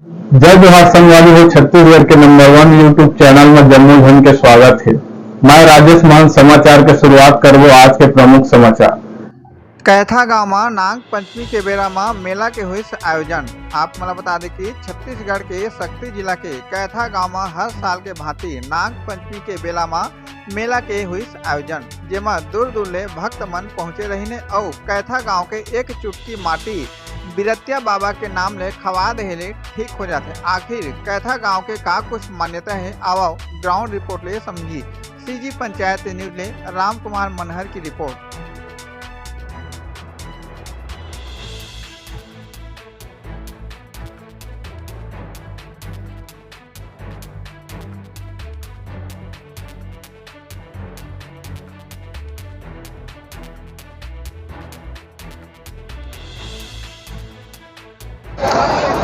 जय जोहार संगवारी हो। छत्तीसगढ़ के नंबर 1 यूट्यूब चैनल में जम्मू झन के स्वागत है। मैं राजेश मान समाचार के शुरुआत करबो आज के प्रमुख समाचार। कैथा गांव में नाग पंचमी के बेरा में मेला के हुई आयोजन। आप मला बता दें कि छत्तीसगढ़ के सक्ती जिला के कैथा गांव में हर साल के भांति नाग पंचमी के बेला में मेला के हुई आयोजन, जेमा दूर दूर ले भक्त मन पहुंचे रहीने और कैथा गांव के एक चुटकी माटी बिरतिया बाबा के नाम ले खवा देले ठीक हो जाते। आखिर कैथा गांव के का कुछ मान्यता है, आओ ग्राउंड रिपोर्ट ले समझी। सीजी पंचायत न्यूज ले राम कुमार मनहर की रिपोर्ट।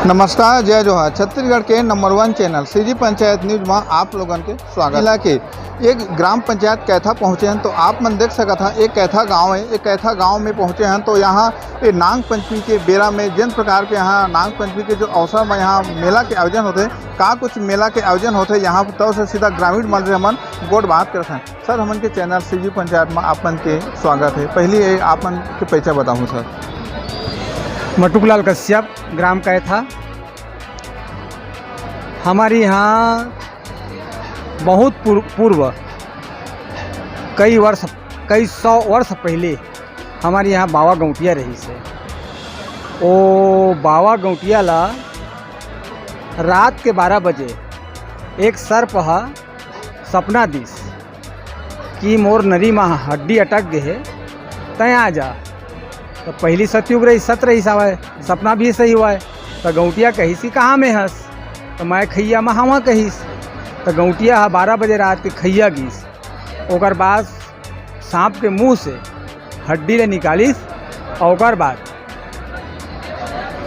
नमस्कार, जय जोहार। छत्तीसगढ़ के number 1 channel CG panchayat news में आप लोगन के स्वागत। जिला के एक ग्राम पंचायत कैथा पहुँचे हैं तो आप मन देख सकत था एक कैथा गांव है। एक कैथा गांव में पहुँचे हैं तो यहाँ नाग पंचमी के बेरा में जिन प्रकार के यहाँ नाग पंचमी के जो अवसर में यहाँ मेला के आयोजन होते का कुछ मेला के आयोजन होते यहाँ तो से सीधा ग्रामीण मन से हमन गोट बात करते हैं। सर, हमन के चैनल सीजी पंचायत में आप मन के स्वागत है। पहले आप मन के परिचय बताऊँ सर। मटुकलाल कश्यप, ग्राम कैथा। हमारे यहाँ बहुत पूर्व कई सौ वर्ष पहले हमारे यहाँ बाबा गौटिया रही से। ओ बाबा गौटिया ला रात के 12 बजे एक सर्प सपना दिस कि मोर नरी में हड्डी अटक गए है, तय आ जा। तो पहली सतयुग रही, सत रही सावे, सपना भी सही हुआ है। तो गौटिया कही सी कहाँ में हंस, तो मैं खैया में हवा कहीस। तो गौटिया 12 बजे रात के खैया गीस। ओकर बाद सांप के मुंह से हड्डी ले निकालिस और ओकर बाद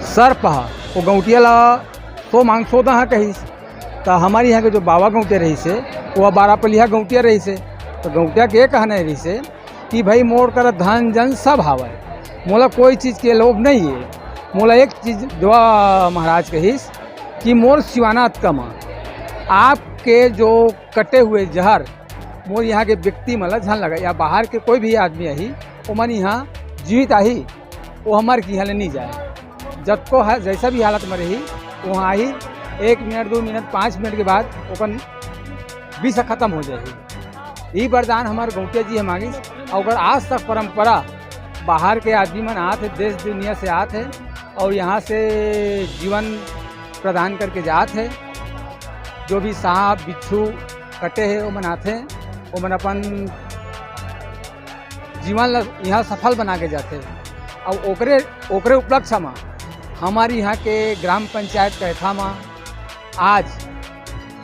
सर्प वो गौटिया ला सो मांग सो दहा कहीस। तो हमारे यहाँ के जो बाबा गौटिया रही से वो 12 पलिया गौटिया रही से। तो गौटिया के कहने रही से कि भाई मोर कर धन जन सब हावे, मोला कोई चीज़ के लोभ नहीं है। मोला एक चीज़ जो महाराज कहीस कि मोर सिवाना कमा आपके जो कटे हुए जहर मोर यहाँ के व्यक्ति मतलब झन लगा या बाहर के कोई भी आदमी आई वो मन यहाँ जीवित आई वो हमारे की यहाँ नहीं जाए। जब को है जैसा भी हालत में रही वहाँ आई 1 मिनट 2 मिनट 5 मिनट के बाद ओपन विष खत्म हो जाएगी। ये वरदान हमारे गौटिया जी है मांगी। और आज तक परंपरा बाहर के आदमी मन आते, देश दुनिया से आते और यहाँ से जीवन प्रदान करके जात है। जो भी सांप बिच्छू कटे हैं वो मनाते हैं, वो मन अपन जीवन यहाँ सफल बना के जाते हैं। और ओकरे उपलक्ष्य में हमारी यहाँ के ग्राम पंचायत कैथा में आज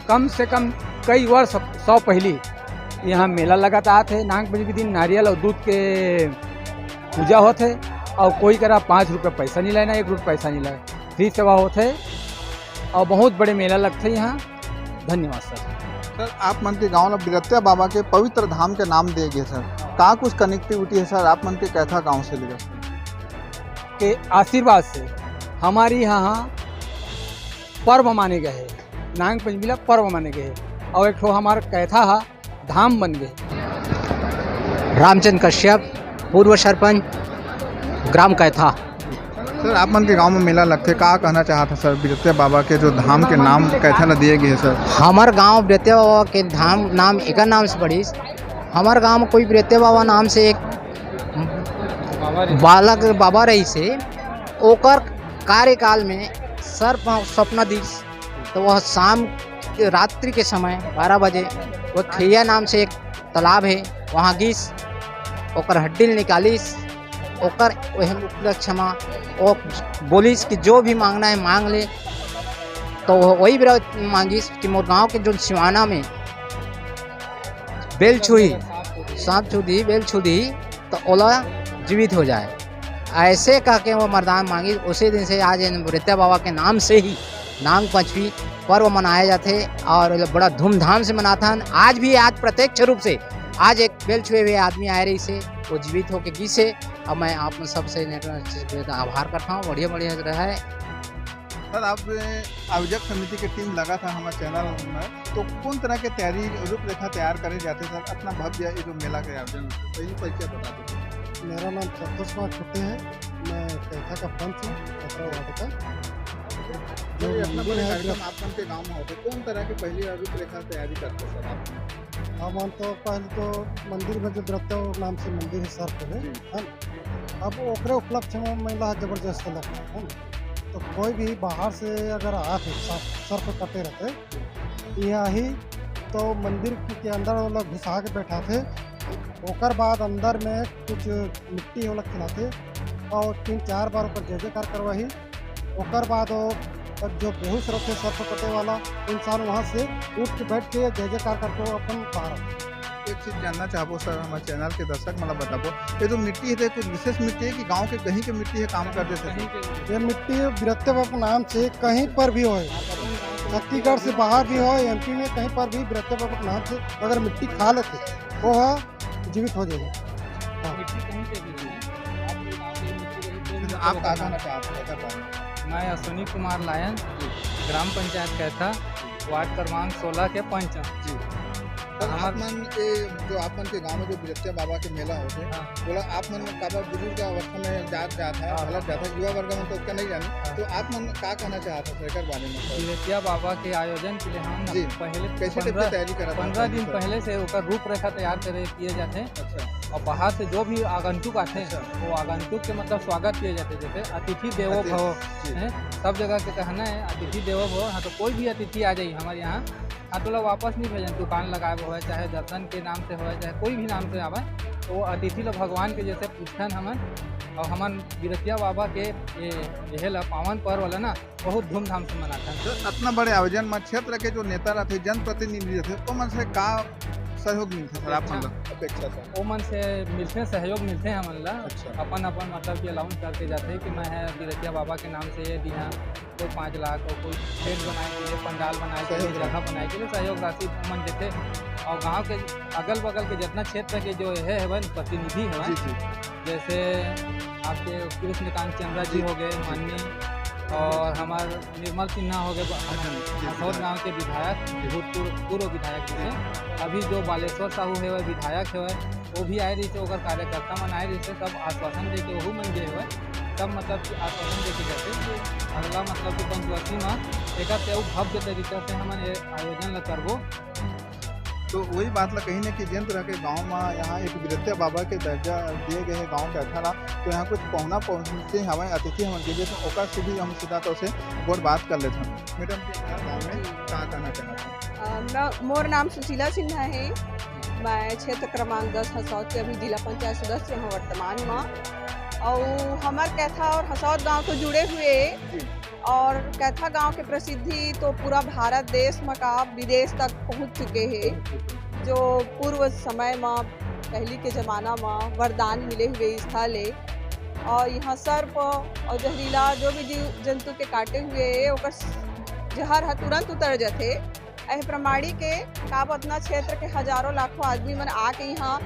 कम से कम कई वर्ष 100 पहले यहाँ मेला लगाता आते। नाग पंचमी के दिन नारियल और दूध के पूजा होते और कोई करा 5 रुपये पैसा नहीं लेना, 1 रुपये पैसा नहीं लेना, फ्री सेवा होते और बहुत बड़े मेला लगते हैं यहाँ। धन्यवाद सर। आप मन के गाँव बिरतिया बाबा के पवित्र धाम के नाम दिए गए सर, का कुछ कनेक्टिविटी है सर आप मन के कैथा गांव से लेकर के आशीर्वाद से हमारी यहाँ पर्व माने गए हैं। नाग पंचमी ला पर्व माने गए हैं और एक ठो हमारा कैथा धाम बन गए। रामचंद्र कश्यप, पूर्व सरपंच, ग्राम कैथा। सर, आप मन के गांव में मेला लगते, का कहना चाहता सर बिरतिया बाबा के जो धाम के नाम कैथा ला दिए गए हैं सर? हमार गांव बिरतिया बाबा के धाम नाम एक नाम से पड़ी। हमार गांव में कोई बिरतिया बाबा नाम से एक बालक बाबा रही से ओकर कार्यकाल में सर्प सपना दिस। तो वह शाम रात्रि के समय 12 बजे वो खैया नाम से एक तालाब है वहाँ गिस, ओकर हड्डी निकालिस। ओकर वह उपलक्ष्य में वो बोलिस कि जो भी मांगना है मांग ले। तो वही मांगिस कि मोर गाँव के जो सिवाना में बेल छुई सांप छू दी बेल छू दी तो ओला जीवित हो जाए, ऐसे कह के वो मरदान मांगी। उसी दिन से आज बिरतिया बाबा के नाम से ही नाग पंचमी पर्व मनाया जाते और बड़ा धूमधाम से मनाता है। आज भी आज प्रत्यक्ष रूप से आज एक बेल छुए हुए आदमी आए रही से वो जीवित होकर गी से। अब मैं आप सबसे आभार करता हूँ, बढ़िया बढ़िया रहा है। सर आप आयोजक समिति की टीम लगा था हमारे चैनल में, तो कौन तरह के तैयारी रूपरेखा तैयार करे जाते सर अपना भव्य ये जो मेला के आयोजन पहली परिचय बता दो। मेरा नाम संतोष कुमार छुट्टे है, मैं कैथा का पंच हूँ, 17 वार्ड का। जो ये अपना बड़े कार्यक्रम आप के गांव में होते कौन तरह की पहली रूपरेखा तैयारी करते सर आप? हम तो पहले तो मंदिर में जो व्रत नाम से मंदिर है सर पे है न? अब ओकरे उपलक्ष्य में मेला जबरदस्त लगता है न? तो कोई भी बाहर से अगर आते सर पे कटे रहते यहाँ ही तो मंदिर के अंदर वो लोग घुसा के बैठा थे, ओकर बाद अंदर में कुछ मिट्टी वो लोग खिलाते और 3-4 बार ऊपर जय जयकार करवाही। ओकर बाद वो जो बेहोश रहते सर पे कटे वाला इंसान वहाँ से उठ के बैठ के जय जयकार करके वो अपन बाहर। एक चीज जानना चाहबो सर हमारे चैनल के दर्शक मतलब बताबो ये जो मिट्टी है कुछ विशेष मिट्टी है कि गांव के कहीं के मिट्टी है काम कर देते? ये मिट्टी बीरत्य बाबू नाम से कहीं पर भी हो, छत्तीसगढ़ से बाहर भी हो, MP में कहीं पर भी बीरत्य बाबू नाम से अगर मिट्टी खा लेते वो जीवित हो जाएगी। आप क्या कहना चाहते हैं? मैं अश्विनी कुमार लायन, ग्राम पंचायत कैथा, वार्ड क्रमांक 16 के पंच जी। तो आप मन के जो आप मन के गांव में जो बिरत्या बाबा के मेला होते बोला आप मन काबा बुजुर्ग अवस्था में जाता है गलत जाता है, युवा वर्ग में तो उसका नहीं जाने, तो आप मन क्या कहना चाहते हैं सरकार बारे में? बिरतिया बाबा के आयोजन के लिए हम जी। पहले कैसे तैयारी करा? 15 दिन पहले से उसका रूपरेखा तैयार किए जाते हैं। अच्छा। और बाहर से जो भी आगंतुक आते हैं वो आगंतुक के मतलब स्वागत किए जाते हैं, जैसे अतिथि देवो भव है, सब जगह के कहना है अतिथि देवो भव। हाँ, तो कोई भी अतिथि आ जाइए हमारे यहाँ, हाँ तो लोग वापस नहीं भेजें, दुकान लगाए हुआ है चाहे दर्शन के नाम से हो चाहे कोई भी नाम से आवे, तो अतिथि लोग भगवान के जैसे पूछन हमन। और हमन बिरतिया बाबा के ये पावन पर्व वाला ना बहुत धूमधाम से मनाते हैं। तो इतना बड़े आयोजन में क्षेत्र के जो नेता रहते जनप्रतिनिधि रहते तो मन से का सहयोग मिलते सर आप मतलब अपेक्षा से? वो मन से मिलते सहयोग मिलते हैं हमन ला। अच्छा। अपन मतलब कि अलाउंस करके जाते हैं कि मैं है बिरतिया बाबा के नाम से ये दिया, कोई 5 लाख और कोई टेंट बनाए के लिए, पंडाल बनाए के लिए, जगह बनाए के लिए सहयोग राशि मन देते। और गांव के अगल बगल के जितना क्षेत्र के जो है प्रतिनिधि है, जैसे आपके कृष्णकांत चंद्रा जी हो गए माननीय, और हमारे निर्मल सिन्हा हो गए हसौद गाँव के विधायक, पूर्व विधायक थे, अभी जो बालेश्वर साहू है वह विधायक है, वो भी आए रही थे, और कार्यकर्ता मन आए रही थे, सब आश्वासन दे के वही मन गए हुए, सब मतलब कि आश्वासन दे के जाते अगला मतलब कि पंचवर्षी में एक भव्य तरीके से हम आयोजन करबो। तो वही बात ला कहीं ना कि जिन तरह के गांव में यहाँ एक बिरतिया बाबा के दर्जा दिए गए हैं गांव के अठारह, तो यहाँ कुछ पहुना पहुँचते हमारे अतिथि हम दिए तो ओका से भी हम सीधा तौर से बहुत बात कर लेते हैं। मैडम के गाँव में कहाँ कहना चाहते हैं? मोर नाम सुशीला सिन्हा है, मैं क्षेत्र क्रमांक 10 हसौद के अभी जिला पंचायत सदस्य हूँ वर्तमान में। और हमार कैथा और हसौद गांव तो जुड़े हुए, और कैथा गांव के प्रसिद्धि तो पूरा भारत देश में का विदेश तक पहुंच चुके हैं। जो पूर्व समय में पहले के ज़माना में वरदान मिले हुए स्थल है, और यहाँ सर्प और जहरीला जो भी जीव जंतु के काटे हुए ओकर जहर तुरंत उतर जाते। यह प्रमाणी के काब अपना क्षेत्र के हजारों लाखों आदमी मन आके यहाँ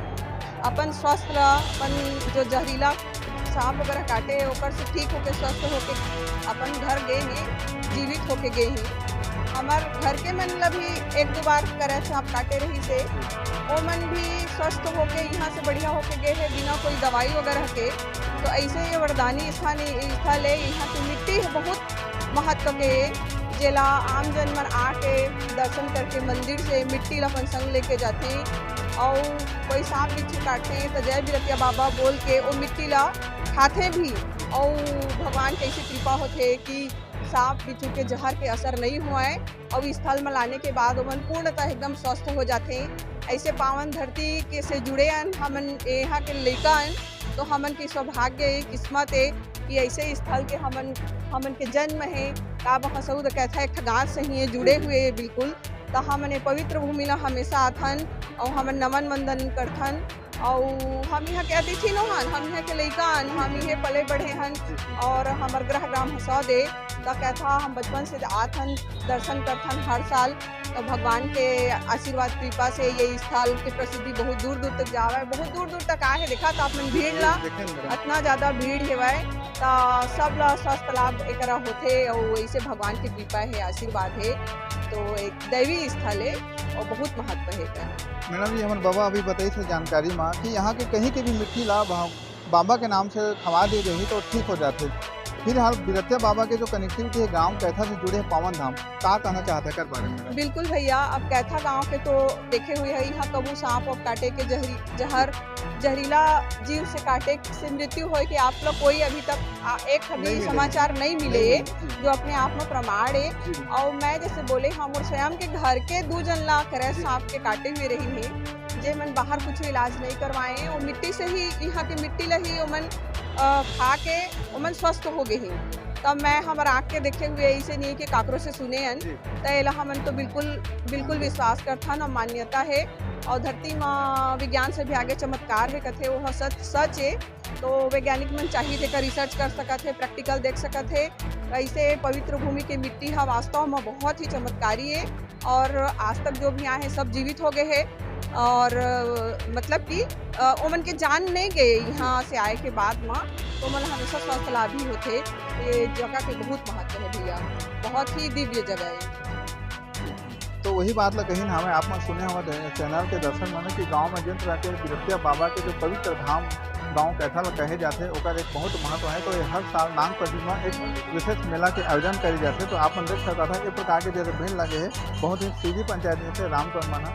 अपन स्वस्थ अपन जो जहरीला सांप वगैरह काटे ओकर से ठीक होके स्वस्थ होके अपन घर गए हैं, जीवित होके गए हैं। हमार घर के मन भी 1-2 बार करे सांप काटे रही से वो मन भी स्वस्थ होके यहाँ से बढ़िया होके गए हैं बिना कोई दवाई वगैरह के। तो ऐसे ये वरदानी स्थल है, यहाँ की मिट्टी बहुत महत्व के, जेला आम जन मन आके दर्शन करके मंदिर से मिट्टी ला अपन संग लेके जाते, और कोई सांप बिच्छू काटते तो जय बिरतिया बाबा बोल के वो मिट्टी ला खाते भी, और भगवान की ऐसी कृपा होते कि सांप बिच्छू के जहर के असर नहीं हुआ है, और स्थल में लाने के बाद मन पूर्णतः एकदम स्वस्थ हो जाते हैं। ऐसे पावन धरती के से जुड़े हमन यहाँ के लड़का तो हमन की सौभाग्य किस्मत है कि ऐसे स्थल के हमन के जन्म है। काब हसौद कैथा एक गाँव से ही जुड़े हुए बिल्कुल, तो हमन पवित्र भूमि ला हमेशा आथन और हमन नमन वंदन करथन और हम यहाँ के अतिथि नो हन, हम यहाँ के लइका हन, हम यहाँ पले बढ़े हन और हमर गृह ग्राम हसौदे तो कैथा हम बचपन से आत हन, दर्शन करथन हर साल। तो भगवान के आशीर्वाद कृपा से ये स्थल की प्रसिद्धि बहुत दूर दूर तक जावे, बहुत दूर दूर तक आए देखा तो आपन भीड़ ला इतना ज़्यादा भीड़ हेवाए तो सब ला स्वस्थ लाभ एकरा होथे और वैसे भगवान की कृपा है, आशीर्वाद है। तो एक दैवी स्थल है और बहुत महत्व है। मैडम जी हमारे बाबा अभी बताई थे जानकारी में कि यहाँ के कहीं के भी मिट्टी ला बाबा के नाम से खवा दी गई तो ठीक हो जाते। फिलहाल बिरतिया बाबा के जो कनेक्टिविटी है गांव कैथा से जुड़े हैं पावन धाम, क्या कहना चाहते हैं कर बारे में? बिल्कुल भैया, अब कैथा गांव के तो देखे हुए है यहाँ कबू सांप और काटे के जहरीला जीव से काटे से मृत्यु हो कि आप लोग कोई अभी तक एक भी समाचार नहीं मिले जो अपने आप में प्रमाण है। और मैं जैसे बोले हम और स्वयं के घर के 2 जन ला करे सांप के काटे हुए रही है जे मन बाहर कुछ इलाज नहीं करवाए और मिट्टी से ही यहाँ के मिट्टी लही ओमन खा के ओमन स्वस्थ हो गए ही। तब मैं हमारा आँख के देखे हुए ऐसे नहीं कि काकरों से सुने हन तो एला हमन तो बिल्कुल विश्वास करथन और मान्यता है। और धरती में विज्ञान से भी आगे चमत्कार है कथे वो सच है। तो वैज्ञानिक मन चाहिए थे का रिसर्च कर सकत है, प्रैक्टिकल देख सकत है। ऐसे पवित्र भूमि की मिट्टी है वास्तव में बहुत ही चमत्कारी है और आज तक जो भी आए हैं सब जीवित हो गए हैं और मतलब कि ओमन के जान नहीं गए यहाँ से आए के बाद में, तो मन हमेशा स्वस्थ लाभ ही होते। ये जगह के बहुत महत्व है भैया, बहुत ही दिव्य जगह है। तो वही बात ला कहीं हमें आप में सुने हमारे चैनल के दर्शन माने कि गांव में जिन तरह के बिरतिया बाबा के जो पवित्र धाम गांव कैथा कहे जाते हैं ओकर एक बहुत महत्व है। तो ये हर साल नाग पंचमी में एक विशेष मेला के आयोजन करे जाते हैं। तो आप देख सकता था एक प्रकार के जैसे भीड़ लगे है बहुत ही सीधी पंचायत में से रामचंद्र माना